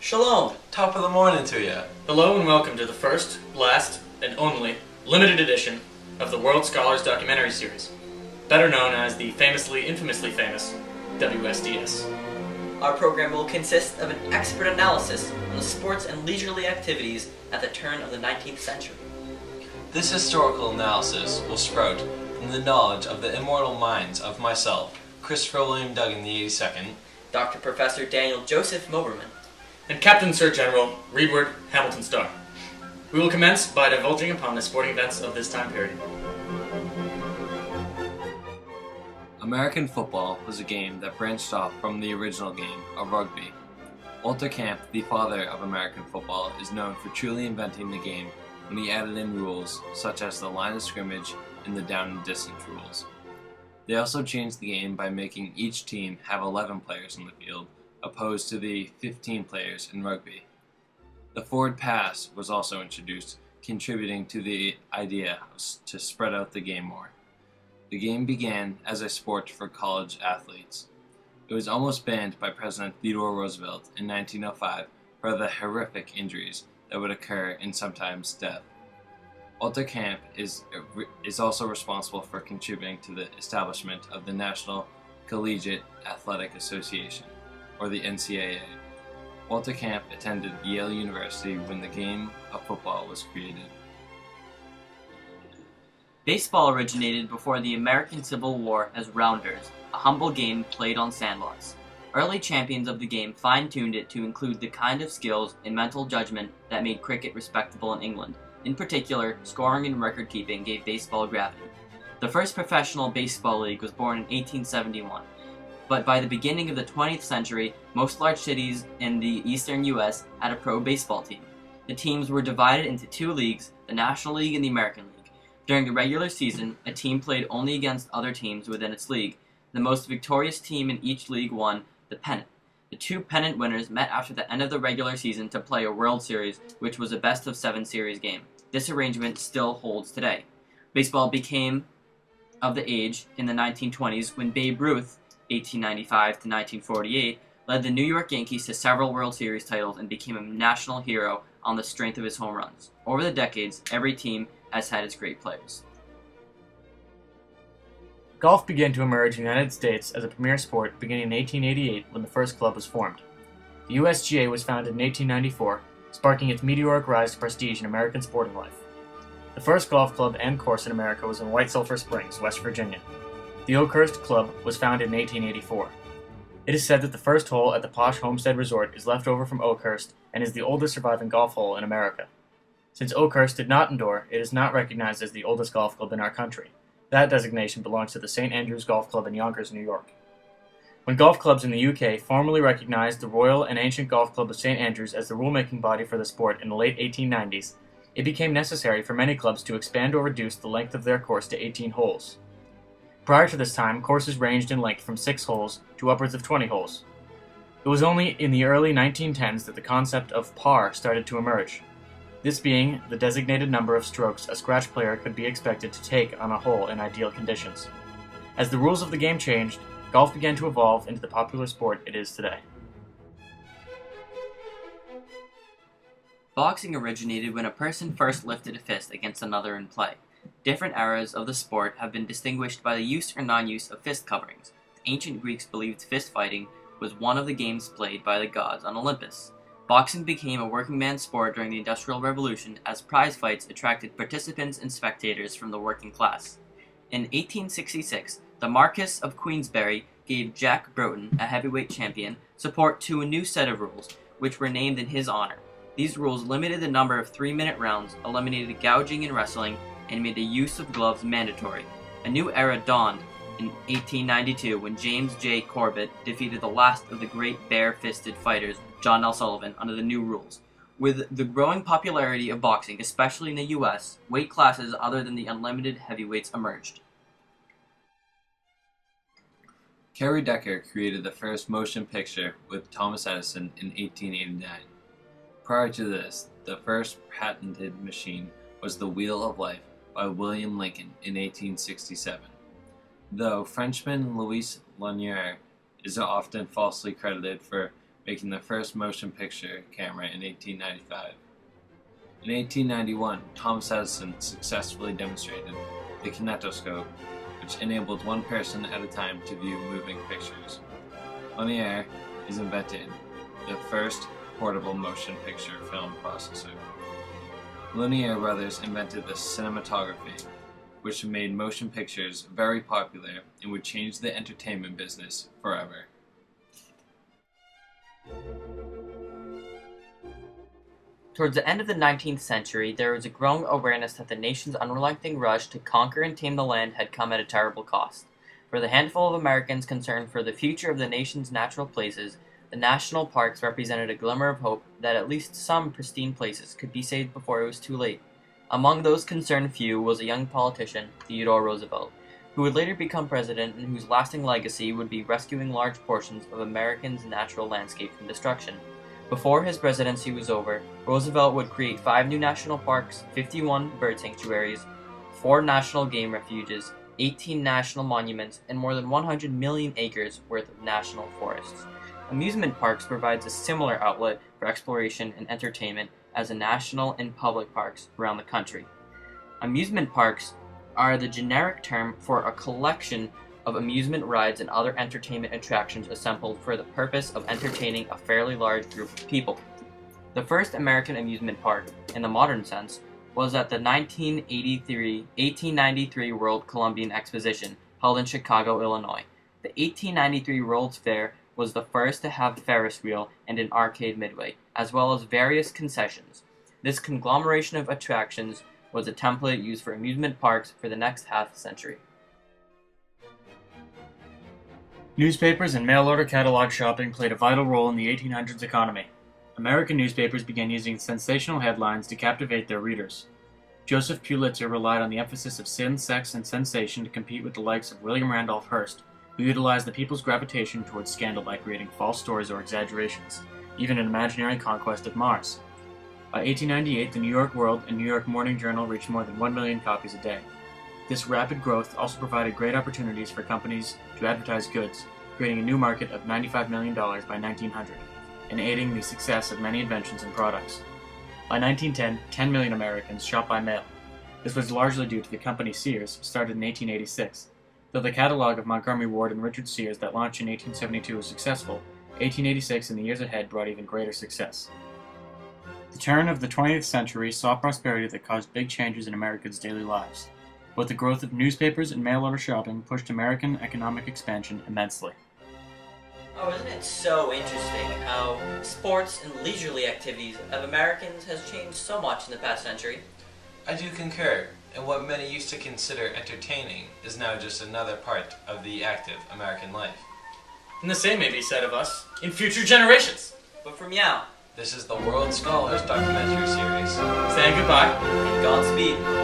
Shalom! Top of the morning to you. Hello and welcome to the first, last, and only limited edition of the World Scholars documentary series, better known as the infamously famous WSDS. Our program will consist of an expert analysis on the sports and leisurely activities at the turn of the 19th century. This historical analysis will sprout from the knowledge of the immortal minds of myself, Christopher William Duggan the 82nd, Dr. Professor Daniel Joseph Moberman, and Captain Sir General Reedward Hamilton Starr. We will commence by divulging upon the sporting events of this time period. American football was a game that branched off from the original game of rugby. Walter Camp, the father of American football, is known for truly inventing the game when he added in rules such as the line of scrimmage and the down and distance rules. They also changed the game by making each team have 11 players on the field, opposed to the 15 players in rugby. The forward pass was also introduced, contributing to the idea to spread out the game more. The game began as a sport for college athletes. It was almost banned by President Theodore Roosevelt in 1905 for the horrific injuries that would occur and sometimes death. Walter Camp is also responsible for contributing to the establishment of the National Collegiate Athletic Association, or the NCAA. Walter Camp attended Yale University when the game of football was created. Baseball originated before the American Civil War as rounders, a humble game played on sandlots. Early champions of the game fine-tuned it to include the kind of skills and mental judgment that made cricket respectable in England. In particular, scoring and record-keeping gave baseball gravity. The first professional baseball league was born in 1871, but by the beginning of the 20th century, most large cities in the eastern U.S. had a pro baseball team. The teams were divided into two leagues, the National League and the American League. During the regular season, a team played only against other teams within its league. The most victorious team in each league won the pennant. The two pennant winners met after the end of the regular season to play a World Series, which was a best-of-7 series game. This arrangement still holds today. Baseball became of the age in the 1920s when Babe Ruth, 1895 to 1948, led the New York Yankees to several World Series titles and became a national hero on the strength of his home runs. Over the decades, every team has had its great players. Golf began to emerge in the United States as a premier sport beginning in 1888 when the first club was formed. The USGA was founded in 1894, sparking its meteoric rise to prestige in American sporting life. The first golf club and course in America was in White Sulphur Springs, West Virginia. The Oakhurst Club was founded in 1884. It is said that the first hole at the posh Homestead Resort is left over from Oakhurst and is the oldest surviving golf hole in America. Since Oakhurst did not endure, it is not recognized as the oldest golf club in our country. That designation belongs to the St. Andrews Golf Club in Yonkers, New York. When golf clubs in the UK formally recognized the Royal and Ancient Golf Club of St. Andrews as the rulemaking body for the sport in the late 1890s, it became necessary for many clubs to expand or reduce the length of their course to 18 holes. Prior to this time, courses ranged in length from 6 holes to upwards of 20 holes. It was only in the early 1910s that the concept of par started to emerge, this being the designated number of strokes a scratch player could be expected to take on a hole in ideal conditions. As the rules of the game changed, golf began to evolve into the popular sport it is today. Boxing originated when a person first lifted a fist against another in play. Different eras of the sport have been distinguished by the use or non-use of fist coverings. The ancient Greeks believed fist fighting was one of the games played by the gods on Olympus. Boxing became a working man's sport during the Industrial Revolution as prize fights attracted participants and spectators from the working class. In 1866, the Marquess of Queensberry gave Jack Broughton, a heavyweight champion, support to a new set of rules, which were named in his honor. These rules limited the number of 3-minute rounds, eliminated gouging in wrestling, and made the use of gloves mandatory. A new era dawned in 1892 when James J. Corbett defeated the last of the great bare-fisted fighters, John L. Sullivan, under the new rules. With the growing popularity of boxing, especially in the U.S., weight classes other than the unlimited heavyweights emerged. Cary Decker created the first motion picture with Thomas Edison in 1889. Prior to this, the first patented machine was the Wheel of Life by William Lincoln in 1867. Though Frenchman Louis Lumiere is often falsely credited for making the first motion picture camera in 1895. In 1891, Thomas Edison successfully demonstrated the kinetoscope, which enabled one person at a time to view moving pictures. Lumiere is invented, the first portable motion picture film processor. Lumiere brothers invented the cinematography, which made motion pictures very popular and would change the entertainment business forever. Towards the end of the 19th century, there was a growing awareness that the nation's unrelenting rush to conquer and tame the land had come at a terrible cost. For the handful of Americans concerned for the future of the nation's natural places, the national parks represented a glimmer of hope that at least some pristine places could be saved before it was too late. Among those concerned few was a young politician, Theodore Roosevelt, who would later become president and whose lasting legacy would be rescuing large portions of Americans' natural landscape from destruction. Before his presidency was over, Roosevelt would create 5 new national parks, 51 bird sanctuaries, 4 national game refuges, 18 national monuments, and more than 100 million acres worth of national forests. Amusement parks provides a similar outlet for exploration and entertainment as the national and public parks around the country. Amusement parks are the generic term for a collection of amusement rides and other entertainment attractions assembled for the purpose of entertaining a fairly large group of people. The first American amusement park, in the modern sense, was at the 1893 World Columbian Exposition, held in Chicago, Illinois. The 1893 World's Fair was the first to have a Ferris wheel and an arcade midway, as well as various concessions. This conglomeration of attractions was a template used for amusement parks for the next half-century. Newspapers and mail-order catalog shopping played a vital role in the 1800s economy. American newspapers began using sensational headlines to captivate their readers. Joseph Pulitzer relied on the emphasis of sin, sex, and sensation to compete with the likes of William Randolph Hearst, who utilized the people's gravitation towards scandal by creating false stories or exaggerations, even an imaginary conquest of Mars. By 1898, the New York World and New York Morning Journal reached more than 1 million copies a day. This rapid growth also provided great opportunities for companies to advertise goods, creating a new market of $95 million by 1900, and aiding the success of many inventions and products. By 1910, 10 million Americans shopped by mail. This was largely due to the company Sears, started in 1886. Though the catalog of Montgomery Ward and Richard Sears that launched in 1872 was successful, 1886 and the years ahead brought even greater success. The turn of the 20th century saw prosperity that caused big changes in Americans' daily lives. Both the growth of newspapers and mail-order shopping pushed American economic expansion immensely. Oh, isn't it so interesting how sports and leisurely activities of Americans has changed so much in the past century? I do concur, and what many used to consider entertaining is now just another part of the active American life. And the same may be said of us in future generations. But for Meow, This is the World Scholars documentary series. Saying goodbye. and Godspeed.